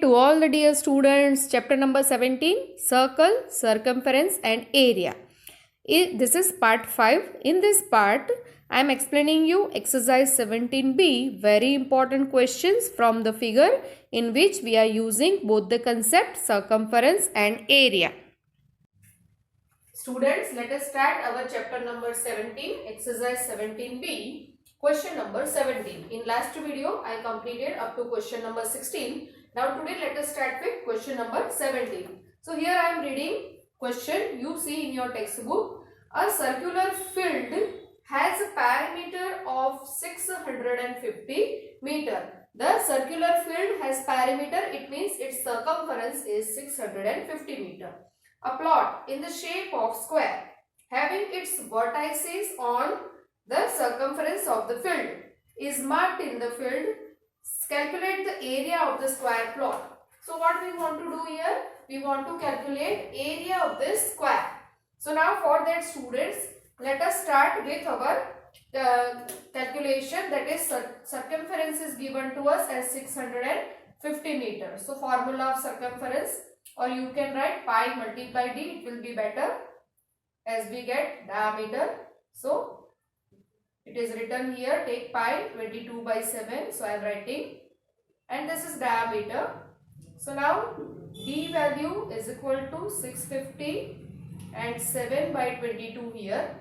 to all the dear students. Chapter number 17, Circle, Circumference and Area. This is part 5. In this part, I am explaining you exercise 17b, very important questions from the figure in which we are using both the concept circumference and area. Students, let us start our chapter number 17, exercise 17b. Question number 17. In last video, I completed up to question number 16. Now today let us start with question number 17. So here I am reading question. You see in your textbook, a circular field has a perimeter of 650 meter. The circular field has perimeter, it means its circumference is 650 meter. A plot in the shape of square having its vertices on the circumference of the field is marked in the field. Calculate the area of the square plot. So what we want to do here? We want to calculate area of this square. So now for that, students, let us start with our calculation, that is circumference is given to us as 650 meters. So formula of circumference, or you can write pi multiply d, it will be better as we get diameter. So it is written here, take pi 22 by 7. So I am writing, and this is diameter. So now d value is equal to 650 and 7 by 22 here.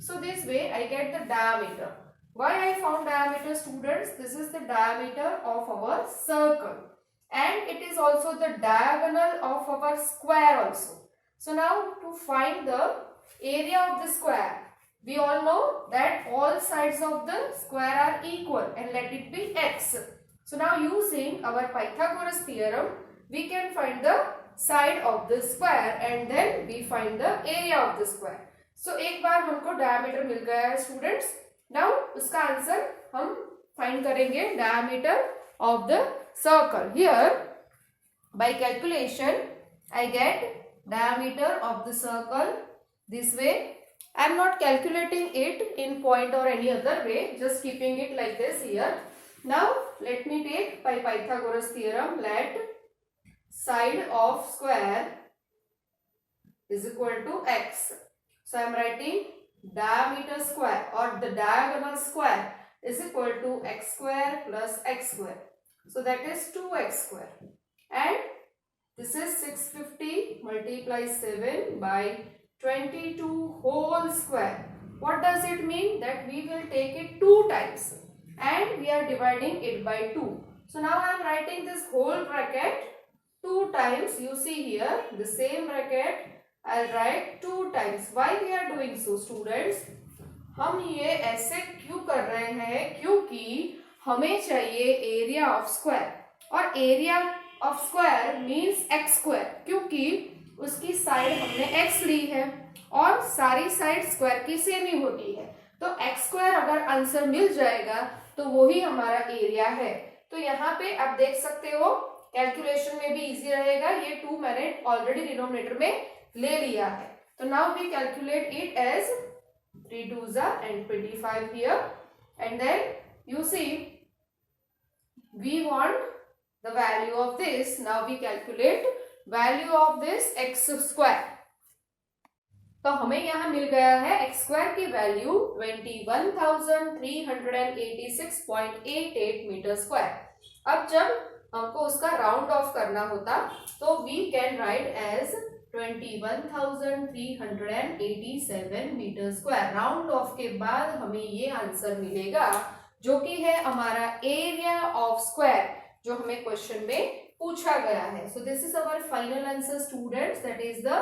So this way I get the diameter. Why I found diameter, students? This is the diameter of our circle, and it is also the diagonal of our square also. So now to find the area of the square, we all know that all sides of the square are equal and let it be x. So now using our Pythagoras theorem, we can find the side of the square and then we find the area of the square. So एक बार हमको diameter मिल गया है students. Now उसका answer हम find करेंगे diameter of the circle. Here by calculation I get diameter of the circle this way. I am not calculating it in point or any other way, just keeping it like this here. Now let me take by Pythagoras theorem, let side of square is equal to x. So I am writing diameter square or the diagonal square is equal to x square plus x square. So that is 2x square, and this is 650 multiply 7 by 22 whole square. What does it mean? That we will take it 2 times and we are dividing it by 2. So now I am writing this whole bracket 2 times. You see here the same bracket I will write 2 times. Why we are doing so, students? हम ये ऐसे क्यों कर रहे हैं? क्योंकि हमें चाहिए एरिया ऑफ स्क्वायर, और area of square means x square, क्योंकि उसकी साइड हमने x ली है और सारी साइड स्क्वायर की सेम ही होती है. तो x स्क्वायर अगर आंसर मिल जाएगा तो वो ही हमारा एरिया है. तो यहाँ पे आप देख सकते हो कैलकुलेशन में भी इजी रहेगा. ये 2 मैंने ऑलरेडी डिनोमिनेटर में ले लिया है. तो now we calculate it as 3 2s and 25 here, and then you see we want the value of this. Now we calculate value of this x square. तो हमें यहाँ मिल गया है एक्स स्क्वायर की वैल्यू 21,386.88 मीटर स्क्वायर. अब जब हमको उसका राउंड ऑफ करना होता तो we can write as 21,387 metre square. Round off के बाद हमें ये आंसर मिलेगा जो कि है हमारा एरिया ऑफ स्क्वायर, जो हमें क्वेश्चन में पूछा गया है. So this is our final answer, students. That is the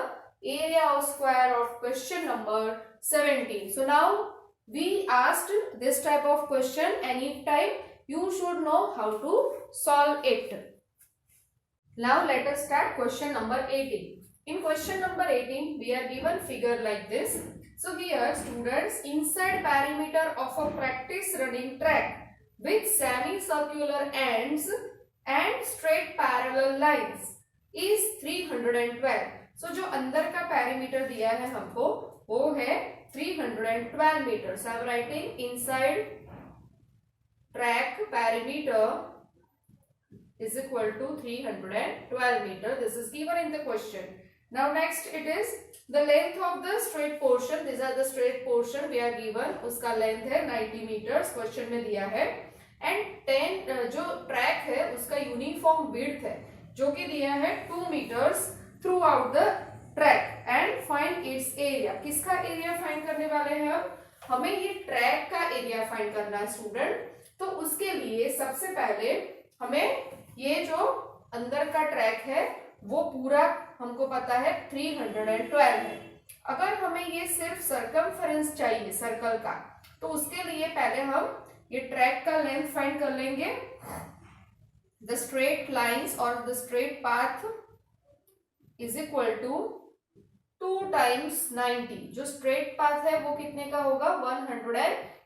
area of square of question number 17. So now we asked this type of question anytime. You should know how to solve it. Now let us start question number 18. In question number 18, we are given figure like this. So here, students, inside perimeter of a practice running track with semicircular ends and straight parallel lines is 312. So जो अंदर का parameter दिया है हमको वो है 312 metre. So I am writing inside track perimeter is equal to 312 meter. This is given in the question. Now next it is the length of the straight portion. These are the straight portion we are given. उसका length है 90 meters question में दिया है. And 10 जो track है उसका uniform width है जो कि दिया है 2 meters throughout the track. And find its area. किसका area find करने वाले हैं हम? हमें ये track का area find करना है स्टूडेंट. तो उसके लिए सबसे पहले हमें ये जो अंदर का ट्रैक है वो पूरा हमको पता है 312 है. अगर हमें ये सिर्फ सर्कमफेरेंस चाहिए सर्कल का, तो उसके लिए पहले हम ये ट्रैक का लेंथ फाइंड कर लेंगे. द स्ट्रेट लाइंस और the straight path is equal to 2 times 90. जो स्ट्रेट पाथ है वो कितने का होगा?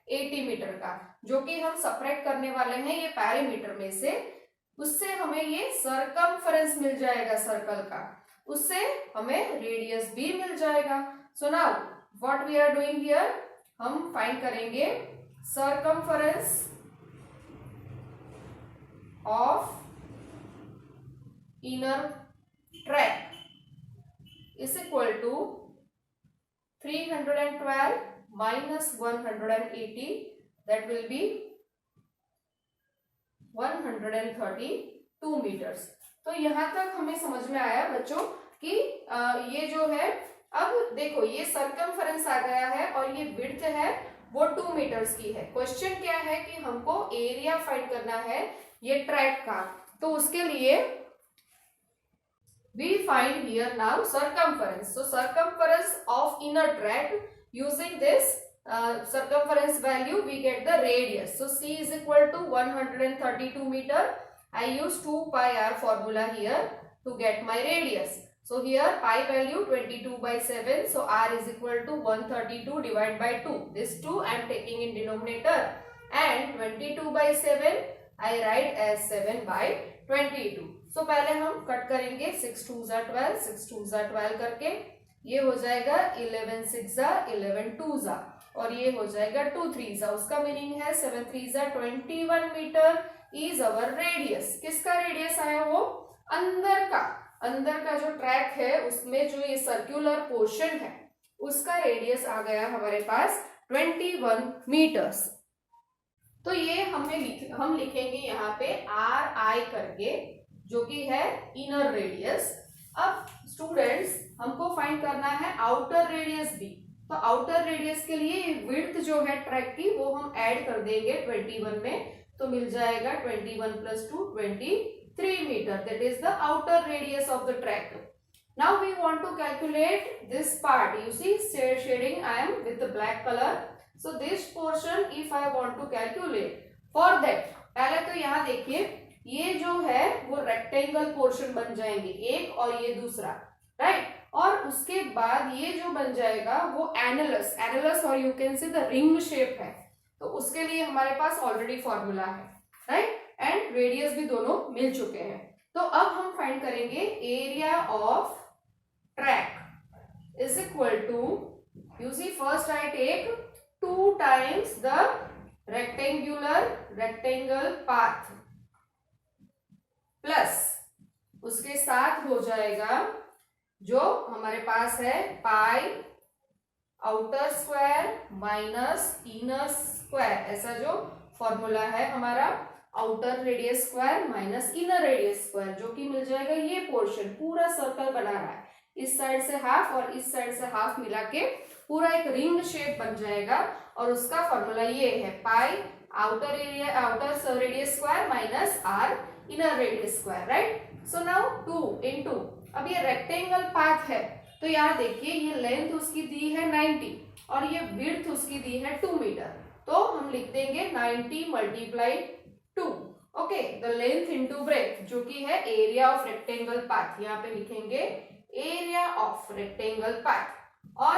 180 मीटर का, जो कि हम सपरेट करने वाले हैं ये पैरीमीटर में से. उससे हमें ये सर्कमफेरेंस मिल जाएगा सर्कल का, उससे हमें रेडियस भी मिल जाएगा. So now what we are doing here, हम फाइंड करेंगे circumference of inner track is equal to 312 minus 180, that will be 132 meters. तो यहां तक हमें समझ में आया बच्चों कि ये जो है, अब देखो ये सर्कमफेरेंस आ गया है और ये विड्थ है वो 2 मीटर्स की है. क्वेश्चन क्या है कि हमको एरिया फाइंड करना है ये ट्रैक का. तो उसके लिए we find here now circumference. So circumference of inner track, using this circumference value we get the radius. So C is equal to 132 meter. I use 2 pi r formula here to get my radius. So here pi value 22 by 7. So r is equal to 132 divided by 2. This 2 I am taking in denominator, and 22 by 7 I write as 7 by 22. So पहले हम cut करेंगे 6 2 जा 12, 6 2 जा 12 करके ये हो जाएगा 11 6 जा 11 2 जा, और ये हो जाएगा 2 3 जा. उसका मीनिंग है 7 3 जा 21 मीटर इज अवर रेडियस. किसका रेडियस आया? वो अंदर का जो ट्रैक है उसमें जो ये सर्कुलर पोर्शन है उसका रेडियस आ गया हमारे पास 21 मीटर्स. तो ये हम लिखेंगे यहाँ पे आर आई करके, जो कि है इनर रेडियस. अब स्टूडेंट्स हमको फाइंड करना है आउटर रेडियस भी. तो आउटर रेडियस के लिए विड्थ जो है ट्रैक की वो हम ऐड कर देंगे 21 में, तो मिल जाएगा 21 plus 2 23 metre. That is the outer radius of the track. Now we want to calculate this part. You see shading I am with the black colour. So this portion if I want to calculate, for that पहले तो यहाँ देखिए ये जो है वो rectangle portion बन जाएंगे, एक और ये दूसरा, राइट. और उसके बाद ये जो बन जाएगा वो एनालस और you can see the ring shape है. तो उसके लिए हमारे पास ऑलरेडी फॉर्मूला है, राइट. एंड रेडियस भी दोनों मिल चुके हैं. तो अब हम फाइंड करेंगे area of track is equal to, you see first I take 2 times the rectangle path plus उसके साथ हो जाएगा जो हमारे पास है pi outer square minus inner square. ऐसा जो फॉर्मूला है हमारा outer radius square minus inner radius square, जो कि मिल जाएगा ये पोर्शन पूरा सर्कल बना रहा है. इस साइड से हाफ और इस साइड से हाफ मिला के पूरा एक रिंग शेप बन जाएगा. और उसका फॉर्मूला ये है pi outer radius square minus R inner radius square, right. So now 2 into, अब ये रेक्टेंगल पाथ है तो यहाँ देखिए ये लेंथ उसकी दी है 90 और ये विड्थ उसकी दी है 2 मीटर. तो हम लिख देंगे 90 multiplied 2. Okay, the length into breadth जो कि है एरिया ऑफ रेक्टेंगल पाथ. यहाँ पे लिखेंगे एरिया ऑफ रेक्टेंगल पाथ. और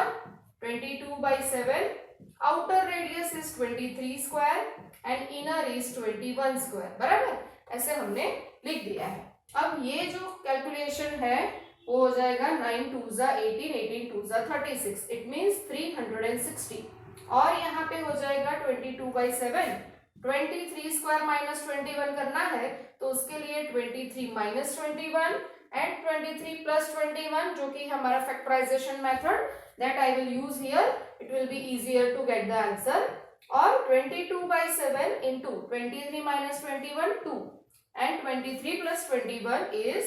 22 by 7, outer radius is 23 square and inner is 21 square. बराबर, ऐसे हमने लिख दिया है. अब ये जो कैलकुलेशन है वो हो जाएगा 9 2 जा 18, 18 2 जा 36. It means 360. और यहाँ पे हो जाएगा 22 by 7, 23 स्क्वायर माइनस 21 करना है तो उसके लिए 23 माइनस 21 एंड 23 प्लस 21 जो कि हमारा factorisation method that I will use here, it will be easier to get the answer. और 22/7 into 23 minus 21 2 and 23 plus 21 is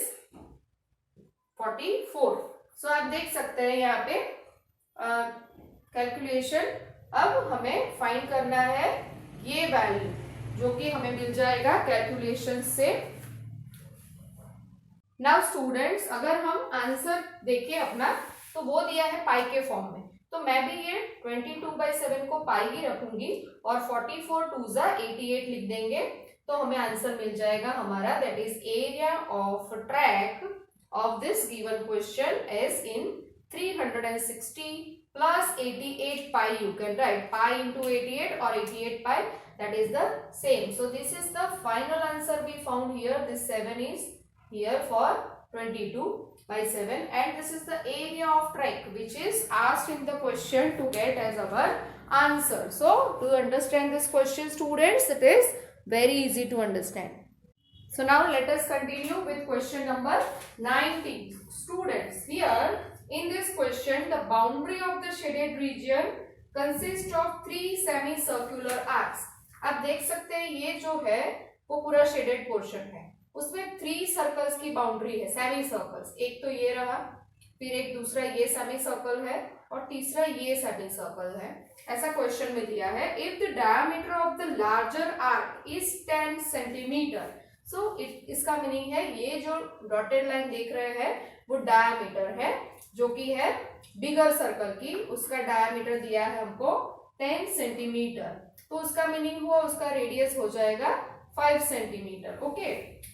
44। So आप देख सकते हैं यहाँ पे कैलकुलेशन। अब हमें फाइंड करना है ये वैल्यू जो कि हमें मिल जाएगा कैलकुलेशन से। नाउ स्टूडेंट्स, अगर हम आंसर देखें अपना तो वो दिया है पाई के फॉर्म में, तो मैं भी ये 22/7 को पाई ही रखूंगी और 44 2 जा 88 लिख देंगे तो हमें आंसर मिल जाएगा हमारा, that is area of track of this given question is in 360 plus 88 pi. You can write pi into 88 or 88 pi, that is the same. So this is the final answer we found here. This 7 is here for 22/7 and this is the area of track which is asked in the question to get as our answer. So to understand this question students, it is very easy to understand. So now let us continue with question number 19. Students, here in this question the boundary of the shaded region consists of 3 semicircular arcs. आप देख सकते हैं ये जो है वो पूरा shaded portion है, उसमें 3 सर्कल्स की बाउंड्री है, सेमी सर्कल्स। एक तो ये रहा, फिर एक दूसरा ये सेमी सर्कल है और तीसरा ये सेमी सर्कल है। ऐसा क्वेश्चन में दिया है, if the diameter of the larger arc is 10 centimetre. So इसका मीनिंग है ये जो डॉटेड लाइन देख रहे हैं वो डायमीटर है जो कि है बिगर सर्कल की, उसका डायमीटर दिया है हमको 10 सेंटीमीटर, तो उसका मीनिंग हुआ उसका रेडियस हो जाएगा 5 सेंटीमीटर। ओके,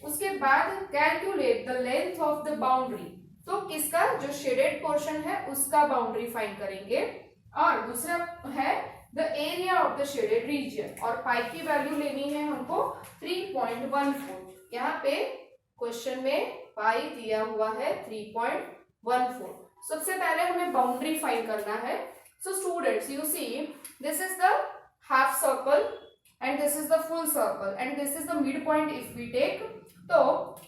उसके बाद calculate the length of the boundary, तो किसका जो शेडेड पोर्शन है उसका बाउंड्री फाइंड करेंगे। और दूसरा है the area of the shaded region और पाई की वैल्यू लेनी है हमको 3.14। यहाँ पे क्वेश्चन में पाई दिया हुआ है 3.14। सबसे पहले हमें बाउंड्री फाइंड करना है। So students you see this is the half circle and this is the full circle and this is the mid point if we take, तो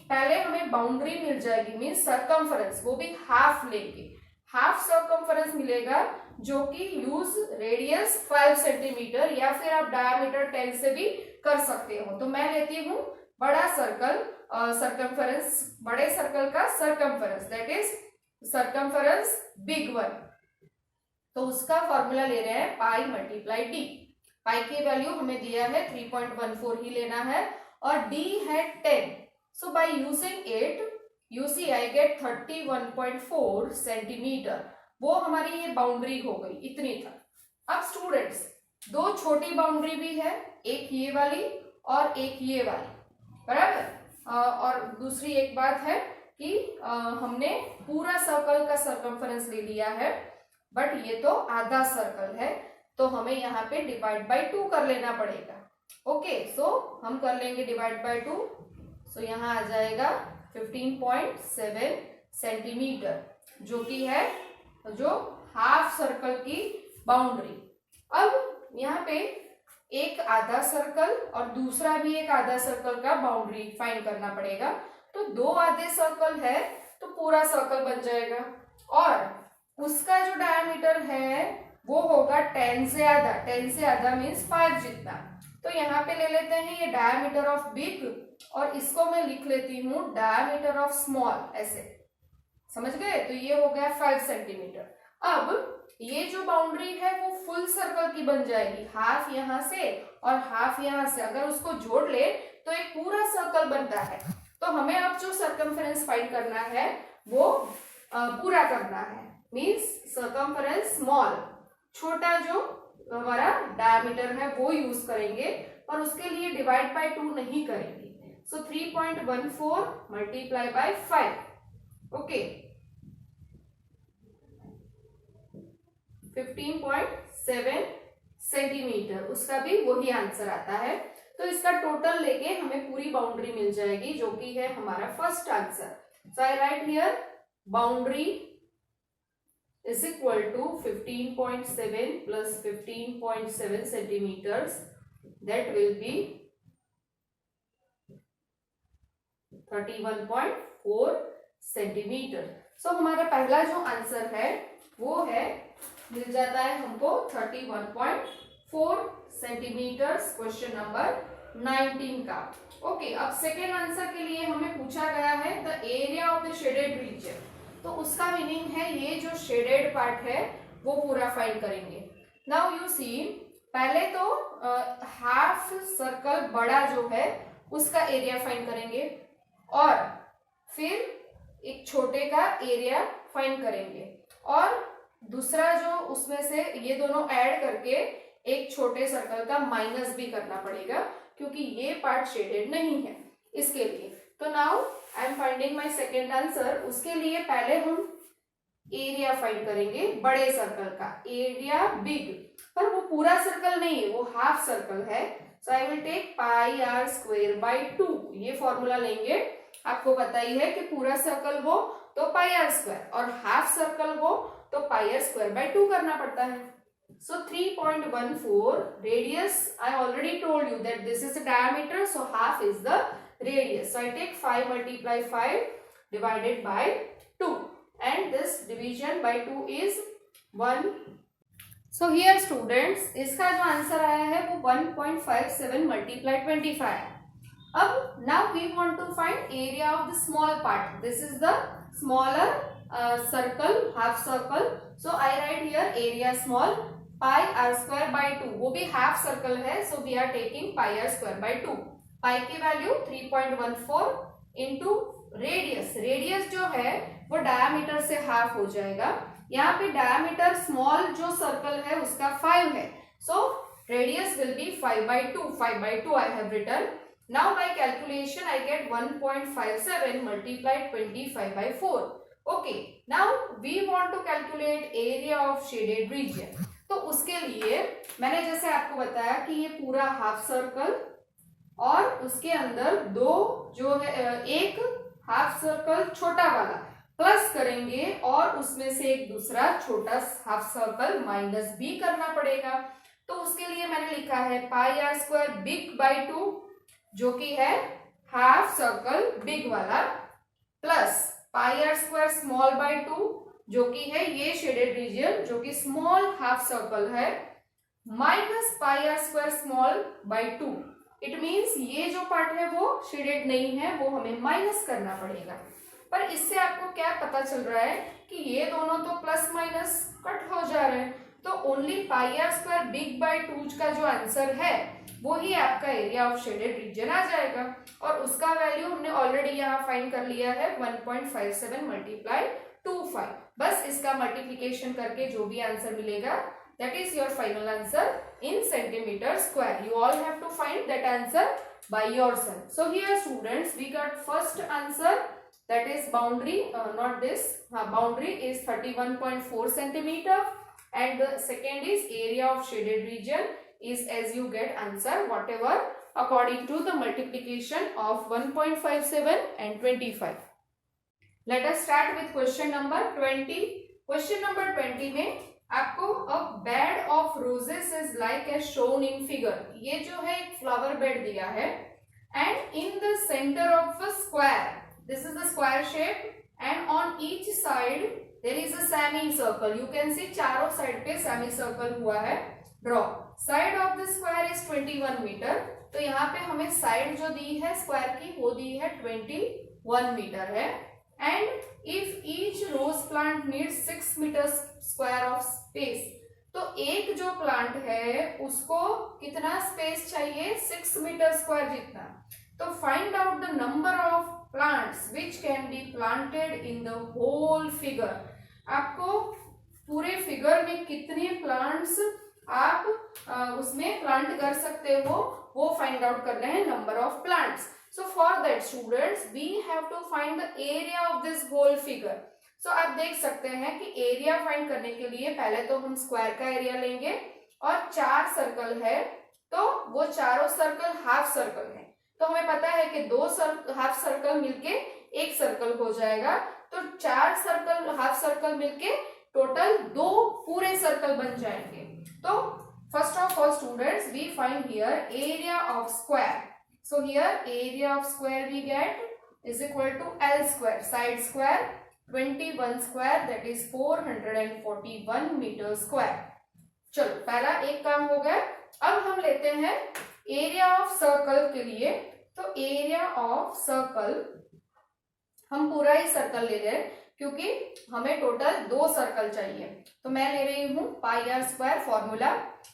पहले हमें बाउंड्री मिल जाएगी मीन्स सर्कमफरेंस, वो भी हाफ लेंगे, हाफ सर्कमफरेंस मिलेगा जो कि यूज रेडियस 5 सेंटीमीटर या फिर आप डायमीटर 10 से भी कर सकते हो। तो मैं लेती हूँ बड़ा सर्कल, सर्कमफरेंस, बड़े सर्कल का circumference that is circumference big one, तो उसका फॉर्मूला ले रहे हैं पाई मल्टीप्लाई डी। पाई की वैल्यू हमें दिया है 3.14 ही लेना है और डी है 10, so by using it you see I get 31.4 centimetre. वो हमारी ये बाउंड्री हो गई इतनी तक। अब स्टूडेंट्स दो छोटी बाउंड्री भी है, एक ये वाली और एक ये वाली, बराबर। और दूसरी एक बात है कि हमने पूरा सर्कल का सर्कमफरेंस ले लिया है बट ये तो आधा सर्कल है, तो हमें यहाँ पे डिवाइड बाय 2 कर लेना पड़ेगा। ओके, सो हम कर लेंगे डिवाइड बाय 2, सो यहाँ आ जाएगा 15.7 सेंटीमीटर जो कि है जो हाफ सर्कल की बाउंड्री। अब यहाँ पे एक आधा सर्कल और दूसरा भी एक आधा सर्कल का बाउंड्री फाइंड करना पड़ेगा, तो 2 आधे सर्कल है तो पूरा सर्कल बन जाएगा और उसका जो डायमीटर है वो होगा 10 से आधा, 10 से आधा मीन्स 5 जितना। तो यहाँ पे ले लेते हैं ये डायमीटर ऑफ बिग और इसको मैं लिख लेती हूँ डायमीटर ऑफ स्मॉल, ऐसे समझ गए। तो ये हो गया 5 सेंटीमीटर। अब ये जो बाउंड्री है वो फुल सर्कल की बन जाएगी, हाफ यहाँ से और हाफ यहाँ से, अगर उसको जोड़ ले तो एक पूरा सर्कल बनता है। तो हमें अब जो सर्कमफरेंस फाइंड करना है वो पूरा करना है, मीन्स सर्कमफरेंस स्मॉल, छोटा जो हमारा डायमीटर है वो यूज करेंगे और उसके लिए डिवाइड बाय 2 नहीं करेंगे। सो 3.14 मल्टीप्लाई बाय 5, ओके 15.7 सेंटीमीटर, उसका भी वही आंसर आता है। तो इसका टोटल लेके हमें पूरी बाउंड्री मिल जाएगी जो कि है हमारा first answer. So I right here boundary is equal to 15.7 plus 15.7 centimeters that will be 31.4 centimetre. So हमारा पहला जो आंसर है वो है, मिल जाता है हमको 31.4 सेंटीमीटर क्वेश्चन नंबर 19 का। ओके, अब सेकेंड आंसर के लिए हमें पूछा गया है the area of the shaded region. तो उसका मीनिंग है ये जो शेडेड पार्ट है वो पूरा फाइंड करेंगे। नाउ यू सी, पहले तो हाफ सर्कल बड़ा जो है उसका एरिया फाइंड करेंगे और फिर एक छोटे का एरिया फाइंड करेंगे और दूसरा जो उसमें से ये दोनों ऐड करके एक छोटे सर्कल का माइनस भी करना पड़ेगा क्योंकि ये पार्ट शेडेड नहीं है इसके लिए। तो now I am finding my second answer. उसके लिए पहले हम एरिया फाइंड करेंगे बड़े सर्कल का, एरिया बिग, पर वो पूरा सर्कल नहीं है, वो हाफ सर्कल है। So I will take pi are square by 2। ये फॉर्मूला लेंगे, आपको पता ही है कि पूरा सर्कल हो तो पाई आर स्क्वायर और हाफ सर्कल हो तो पाई आर स्क्वायर बाई 2 करना पड़ता है। So 3.14 radius, I already told you that this is the diameter, so half is the radius. So I take 5 multiply 5 divided by 2 and this division by 2 is 1. So here students, इसका जो answer आया है वो 1.57 multiply 25 है। अब now we want to find area of the small part. This is the smaller circle, half circle. So I write here area small, pi are square by 2, वो भी half circle है, so we are taking pi are square by 2। Pi की value 3.14 into radius, radius जो है वो diameter से half हो जाएगा। यहाँ पे डायामीटर स्मॉल जो सर्कल है उसका 5 है, so radius will be 5/2, 5/2 I have written. Now by calculation I get 1.57 multiplied 25/4। Okay, now we want to calculate area of shaded region. तो उसके लिए मैंने जैसे आपको बताया कि ये पूरा हाफ सर्कल और उसके अंदर दो जो है, एक हाफ सर्कल छोटा वाला प्लस करेंगे और उसमें से एक दूसरा छोटा हाफ सर्कल माइनस भी करना पड़ेगा। तो उसके लिए मैंने लिखा है pi are square big by 2 जो कि है हाफ सर्कल बिग वाला, plus pi are square small by 2 जो कि है ये शेडेड रीजन जो कि स्मॉल हाफ सर्कल है, minus pi are square small by 2। It means ये जो पार्ट है वो शेडेड नहीं है, वो हमें माइनस करना पड़ेगा। पर इससे आपको क्या पता चल रहा है कि ये दोनों तो प्लस माइनस कट हो जा रहे हैं, तो only pi are square big by 2 का जो आंसर है वो ही आपका एरिया ऑफ शेडेड रीजन आ जाएगा और उसका वैल्यू हमने ऑलरेडी यहाँ फाइंड कर लिया है 1.57 मल्टीप्लाई 25। बस इसका मल्टीप्लीकेशन करके जो भी आंसर मिलेगा that is your final answer in centimeter square. You all have to find that answer by yourself. So here students, we got first answer, that is boundary, not this, boundary is 31.4 centimeter and the second is area of shaded region is as you get answer whatever according to the multiplication of 1.57 and 25. Let us start with question number 20. Question number 20 में आपको a bed of roses is like as shown in figure. ये जो है एक flower bed दिया है and in the center of a square, this is the square shape and on each side there is a semi circle. You can see चारों side पे semi circle हुआ है draw. Side of the square is 21 meter. तो यहाँ पे हमें side जो दी है स्क्वायर की वो दी है 21 मीटर है and if each rose plant needs 6 meters square of space, तो एक जो प्लांट है उसको कितना स्पेस चाहिए 6 मीटर स्क्वायर जितना। तो find out the number of plants which can be planted in the whole figure. आपको पूरे फिगर में कितने प्लांट्स आप उसमें प्लांट कर सकते हो वो फाइंड आउट करना है, number of plants. So for that students we have to find the area of this whole figure. So आप देख सकते हैं कि एरिया फाइंड करने के लिए पहले तो हम स्क्वायर का एरिया लेंगे और 4 सर्कल है तो वो चारों सर्कल हाफ सर्कल है, तो हमें पता है कि 2 हाफ सर्कल मिलके एक सर्कल हो जाएगा, तो 4 सर्कल हाफ सर्कल मिलके टोटल 2 पूरे सर्कल बन जाएंगे। तो First of all students, we find here area of square. So here area of square we get is equal to L square, side square 21 square, that is 441 metre square. चलो पहला एक काम हो गया. अब हम लेते हैं एरिया ऑफ सर्कल के लिए. तो एरिया ऑफ सर्कल हम पूरा ही सर्कल ले रहे हैं क्योंकि हमें टोटल 2 सर्कल चाहिए. तो मैं ले रही हूँ पाई आर स्क्वायर फॉर्मूला.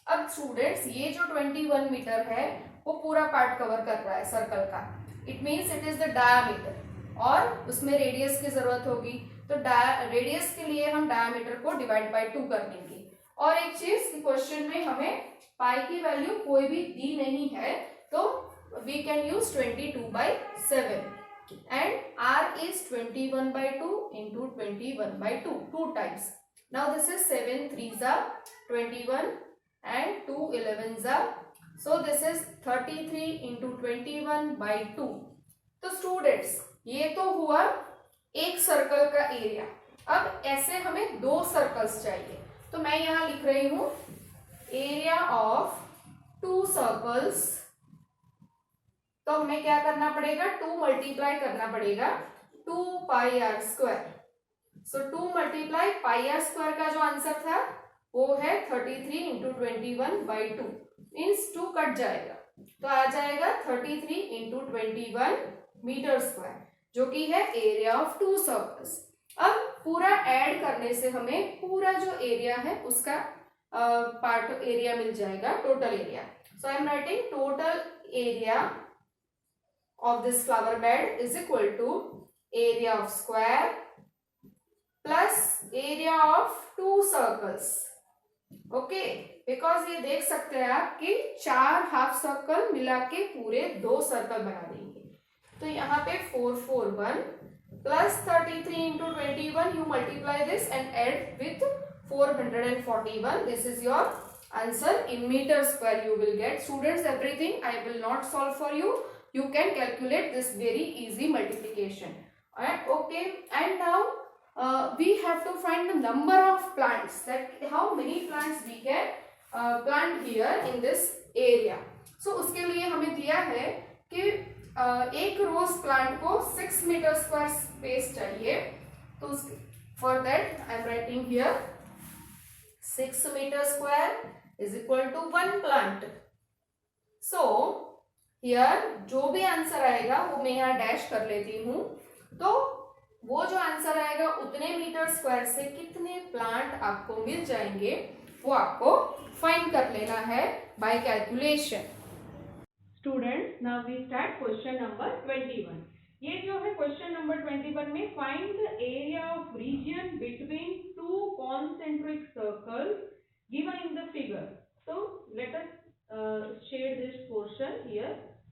अब स्टूडेंट्स ये जो 21 मीटर है वो पूरा पार्ट कवर कर रहा है सर्कल का. It means it is the diameter और उसमें रेडियस की जरूरत होगी. तो रेडियस के लिए हम डायामीटर को डिवाइड बाय 2 कर देंगे. और एक चीज क्वेश्चन में हमें पाई की वैल्यू कोई भी दी नहीं है, तो we can use 22/7 and r is 21/2 into 21/2, 2 times. Now this is 7 3s are 21 and 2 11s are, so this is 33 into 21/2. तो स्टूडेंट्स ये तो हुआ एक सर्कल का एरिया. अब ऐसे हमें 2 सर्कल्स चाहिए. तो मैं यहां लिख रही हूं एरिया ऑफ 2 सर्कल्स. तो हमें क्या करना पड़ेगा, 2 मल्टीप्लाई करना पड़ेगा 2 pi are square. So 2 multiply pi are square का जो आंसर था वो है 33 इंटू 21/2. मीन्स 2 कट जाएगा तो आ जाएगा 33 इंटू 21 मीटर स्क्वायर, जो कि है एरिया ऑफ 2 सर्कल्स. अब पूरा ऐड करने से हमें पूरा जो एरिया है उसका पार्ट एरिया मिल जाएगा, total area. So I am writing total area of this flower bed is equal to area of square plus area of 2 circles. Okay, because ये देख सकते हैं आप कि 4 हाफ सर्कल मिला के पूरे 2 सर्कल बना देंगे. तो यहाँ पे 441 plus 33 into 21, you multiply this and add with 441. This is your answer in meter square you will get. Students, everything I will not solve for you. You can calculate this very easy multiplication. Okay, and now we have to find the number of plants, that how many plants we can plant here in this area. So उसके लिए हमें दिया है कि एक rose plant को 6 metre square space चाहिए. तो for that I am writing here 6 metre square is equal to 1 plant. So here जो भी आंसर आएगा वो मैं यहाँ डैश कर लेती हूँ. तो वो जो आंसर आएगा उतने मीटर स्क्वायर से कितने प्लांट आपको मिल जाएंगे वो आपको फाइंड कर लेना है by calculation. Students, now we start question number 21. ये जो है क्वेश्चन नंबर 21 में find the area of region between 2 concentric circles given in the figure. So let us shade this portion here.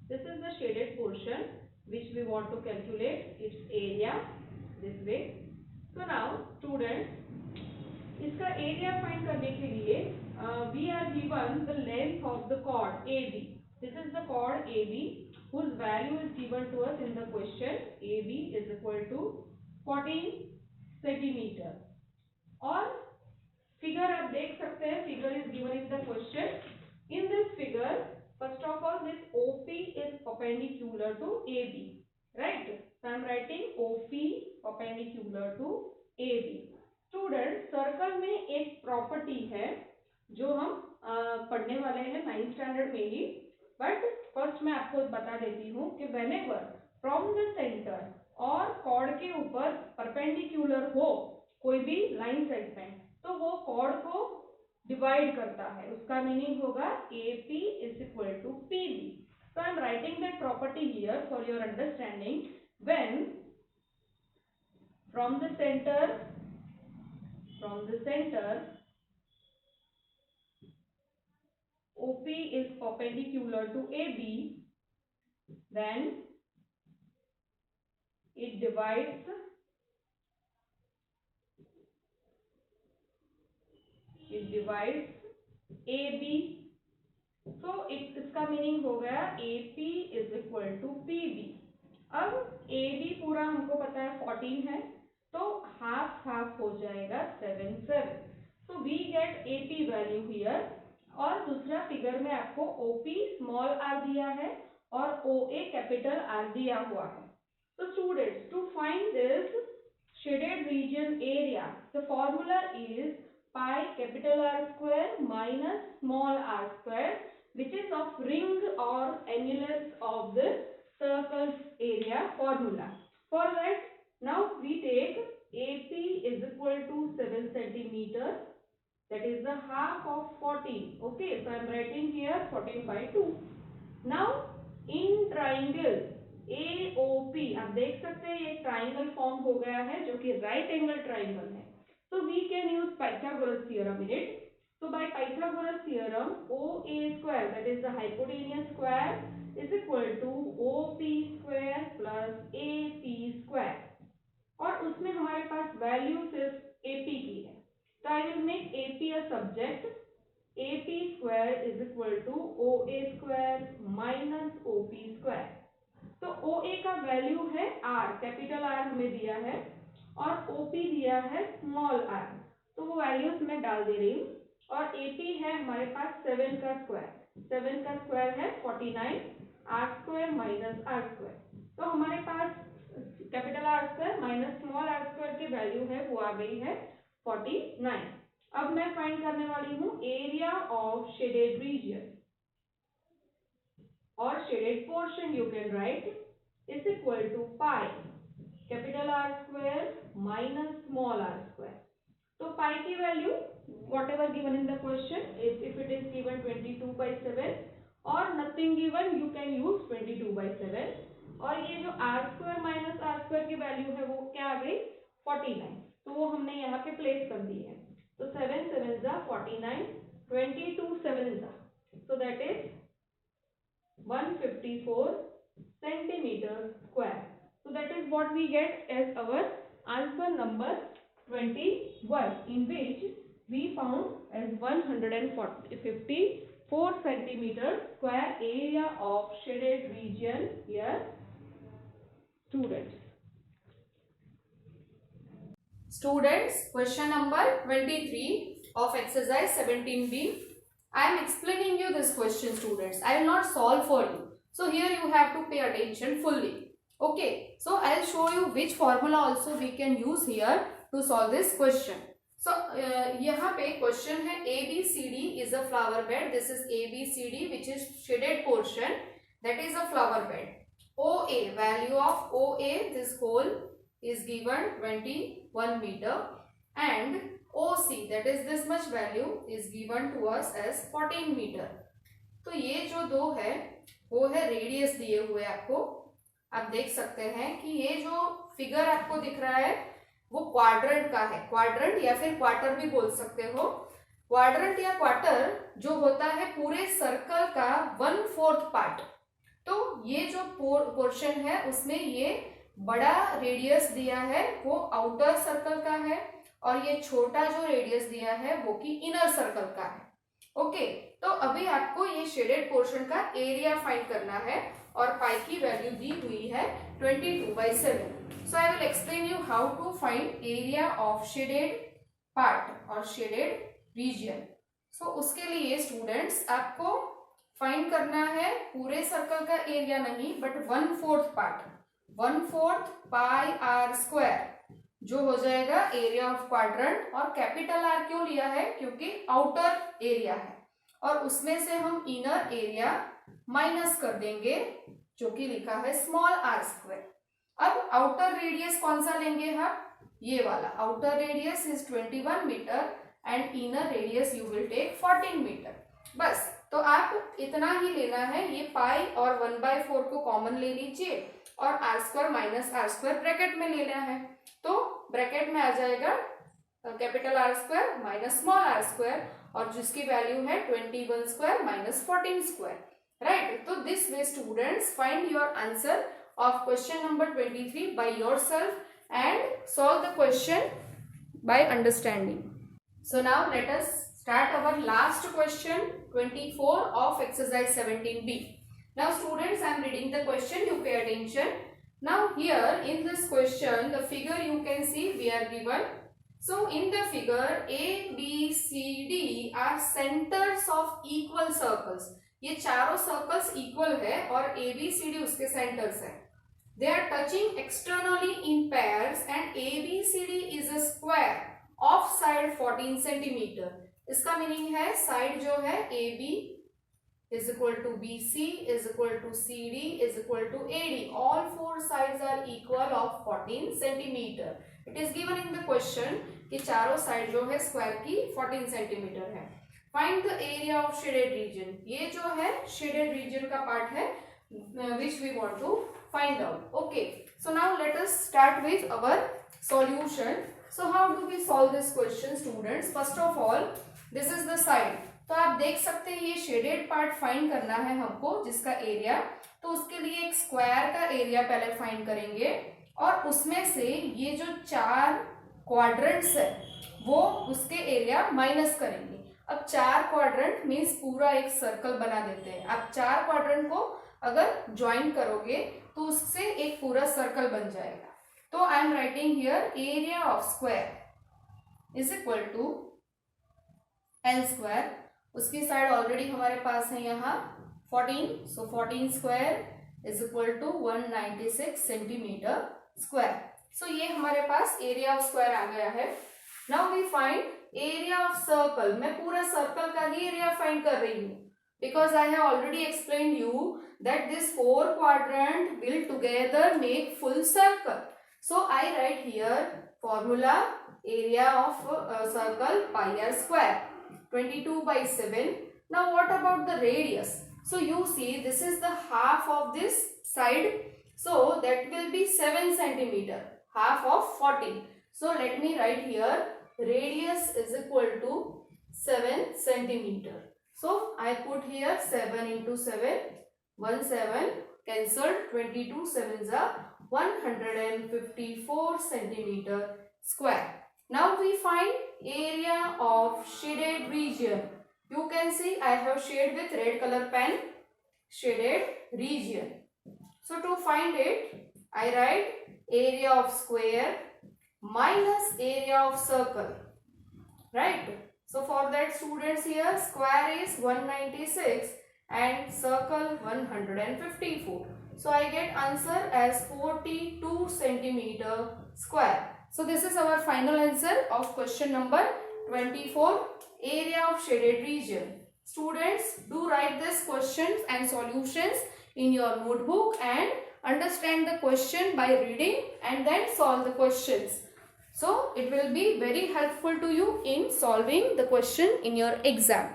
This is the shaded portion which we want to calculate its area this way. So now students, इसका area find करने के लिए we are given the length of the chord AB. This is the chord AB whose value is given to us in the question. AB is equal to 14 centimeter. और figure आप देख सकते हैं, figure is given in the question. In this figure, first of all, this OP is perpendicular to AB, right? So I am writing OP perpendicular to AB. Students, circle में एक property है जो हम पढ़ने वाले हैं 9th standard में ही. But first मैं आपको बता देती हूँ कि whenever from the center और chord के ऊपर perpendicular हो कोई भी line segment, तो वो chord को डिवाइड करता है. उसका मीनिंग होगा AP is equal to PB. So I am writing that property here for your understanding. When from the center OP is perpendicular to AB, then it divides AB. So इसका meaning हो गया AP is equal to PB. अब AB पूरा हमको पता है 14 है, तो हाफ हाफ हो जाएगा 7 7. So we get AP value here और दूसरा फिगर में आपको OP स्मॉल r दिया है और OA कैपिटल R दिया हुआ है। तो students, to find this shaded region area, the formula is pi capital R square minus small r square, which is of ring or annulus of the circle's area formula. For that, now we take AP is equal to 7 centimeter, that is the half of 14. Okay, so I am writing here 14 by 2. Now in triangle AOP, आप देख सकते हैं ये triangle form हो गया है जो कि राइट एंगल ट्राइंगल है। So we can use Pythagoras theorem in it. So by Pythagoras theorem, OA square, that is the hypotenuse square, is equal to OP square plus AP square. और उसमें हमारे पास value सिर्फ AP की है, तो I will make AP a subject. AP square is equal to OA square minus OP square. तो OA का value है R, कैपिटल R हमें दिया है, और OP दिया है स्मॉल r, तो वो वैल्यूज मैं डाल दे रही हूँ। और AP है हमारे पास 7 का स्क्वायर, 7 का स्क्वायर है 49, r square minus r square, तो हमारे पास capital R square minus small r square की वैल्यू है वो आ गई है 49। अब मैं फाइंड करने वाली हूँ एरिया ऑफ शेडेड रीजन और shaded portion, you can write is equal to pi capital R square minus small r square. तो पाई की value whatever given in the question, if it is given 22/7 और nothing given, you can use 22/7। और ये जो r square minus r square की value है वो क्या आ गई 49, तो वो हमने यहाँ पे प्लेस कर दी है। तो 7 7 जा 49, 22 7 जा, so that is 154 centimeter square. So that is what we get as our answer number 21, in which we found as 154 centimeter square area of shaded region here, students. Students, question number 23 of exercise 17b. I am explaining you this question, students. I will not solve for you. So here you have to pay attention fully. Okay. So I will show you which formula also we can use here to solve this question. So यहाँ पे question है ABCD is a flower bed. This is ABCD, which is shaded portion. That is a flower bed. OA, value of OA, this hole is given 21 meter, and OC, that is this much value, is given to us as 14 meter. तो ये जो दो है वो है radius दिए हुए आपको। आप देख सकते हैं कि ये जो फिगर आपको दिख रहा है वो क्वाड्रेंट का है, क्वाड्रेंट या फिर क्वार्टर भी बोल सकते हो। क्वाड्रेंट या क्वार्टर जो होता है पूरे सर्कल का 1/4 पार्ट। तो ये जो पोर्शन है उसमें ये बड़ा रेडियस दिया है वो आउटर सर्कल का है, और ये छोटा जो रेडियस दिया है वो कि इनर सर्कल का है। ओके, तो अभी आपको ये शेडेड पोर्शन का एरिया फाइंड करना है, और पाई की वैल्यू दी हुई है 22/7। So I will explain you how to find area of shaded part और शेडेड रीजन। सो उसके लिए स्टूडेंट्स आपको फाइंड करना है पूरे सर्कल का एरिया नहीं, but 1/4 part, 1/4 pi r square, जो हो जाएगा एरिया ऑफ क्वाड्रेंट। और कैपिटल R क्यों लिया है, क्योंकि आउटर एरिया है, और उसमें से हम इनर एरिया माइनस कर देंगे जो कि लिखा है स्मॉल r स्क्वायर। अब आउटर रेडियस कौन सा लेंगे हम, ये वाला। Outer radius is 21 metre and inner radius you will take 14 metre. बस, तो आप इतना ही लेना है, ये पाई और 1/4 को कॉमन ले लीजिए, और r square minus r square bracket में लेना है। तो ब्रैकेट में आ जाएगा capital R square minus small r square, और जिसकी वैल्यू है 21 स्क्वायर माइनस 14 स्क्वायर, राइट। तो this way students find your answer of question number 23 by yourself and solve the question by understanding. So now let us start our last question 24 of exercise 17b. Now students, I am reading the question, you pay attention. Now here in this question, the figure you can see we are given So in the figure A, B, C, D are centers of equal circles. ये चारों circles equal है और A, B, C, D उसके centers है. They are touching externally in pairs and A, B, C, D is a square of side 14 centimeter. इसका meaning है side जो है A, B is equal to BC is equal to CD is equal to AD. All four sides are equal of 14 centimeter. It is given in the question कि चारों side जो है square की 14 centimetre है. Find the area of shaded reason. ये जो है shaded region का पार्ट है which we want to find out. Okay, so now let us start with our solution. So how do we solve this question, students? First of all, this is the side. तो आप देख सकते हैं ये shaded part find करना है हमको जिसका एरिया. तो उसके लिए एक स्क्वायर का एरिया पहले फाइंड करेंगे और उसमें से ये जो चार क्वाड्रेंट्स है वो उसके एरिया माइनस करेंगे. अब चार क्वाड्रेंट मीन्स पूरा एक सर्कल बना देते हैं. आप चार क्वाड्रेंट को अगर ज्वाइन करोगे तो उससे एक पूरा सर्कल बन जाएगा. तो I am writing here area of square is equal to L square. उसकी साइड ऑलरेडी हमारे पास है यहाँ 14. So 14 square is equal to 196 centimetre square. So ये हमारे पास एरिया ऑफ स्क्वायर आ गया है. Now we find area of circle. मैं पूरा सर्कल का ही एरिया फाइंड कर रही हूँ because I have already explained you that this four quadrant will together make full circle. So I write here formula area of circle pi r square 22 by 7. Now what about the radius? So you see this is the half of this side. So that will be 7 centimeter. Half of 40. So let me write here radius is equal to 7 centimeter. So I put here 7 into 7, 1 7 cancelled, 22 7s are 154 centimeter square. Now we find area of shaded region. You can see I have shaded with red color pen, shaded region. So to find it, I write area of square minus area of circle, right? So for that, students, here square is 196 and circle 154. So I get answer as 42 centimeter square. So this is our final answer of question number 24, area of shaded region. Students, do write these questions and solutions in your notebook and understand the question by reading and then solve the questions. So it will be very helpful to you in solving the question in your exam.